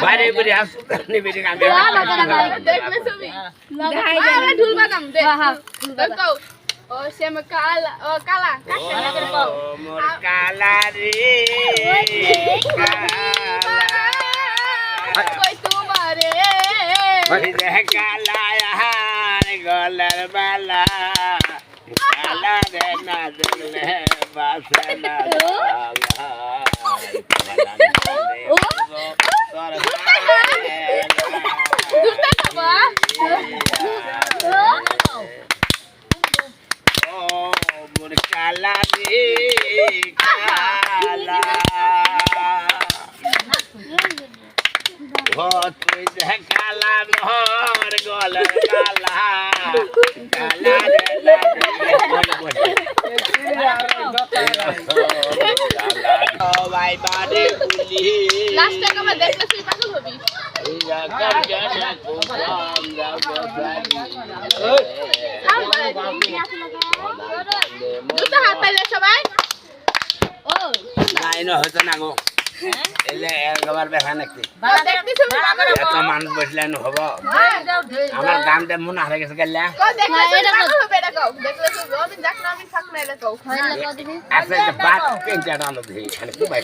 বাইরে বেরিয়ে আসো বেরিয়ে কাম দেখলে ছবি আরে ঢুল বাজাম দে দেখো ও শ্যাম কালা ও কালা কালা করে কও মোর কালা রে কই তোমারে কালা হার গলার বালা কালা রে না দিলে বাসনা দুটা খাবা মোর কালা রে কালা ও তুই যে কালা মোর গলার কালা কালা রে ও ভাই বাড়ি গুলি লাস্ট টাইম আমরা দেখলে তুই পাগল হবি দুটা হাত পাইলে সবাই নাই না হয়তো না গো এলে একবার দেখা নাকি দেখতে ছবি এত মানুষ বসলে হব আমার গানটা মনে হারে গেছে গেলে দেখলে তুই পাগল হবে এটা কও দেখলে তুই আমি যাক না আমি থাক না এটা কও আচ্ছা বাদ তিন চার আলো দিই কি ভাই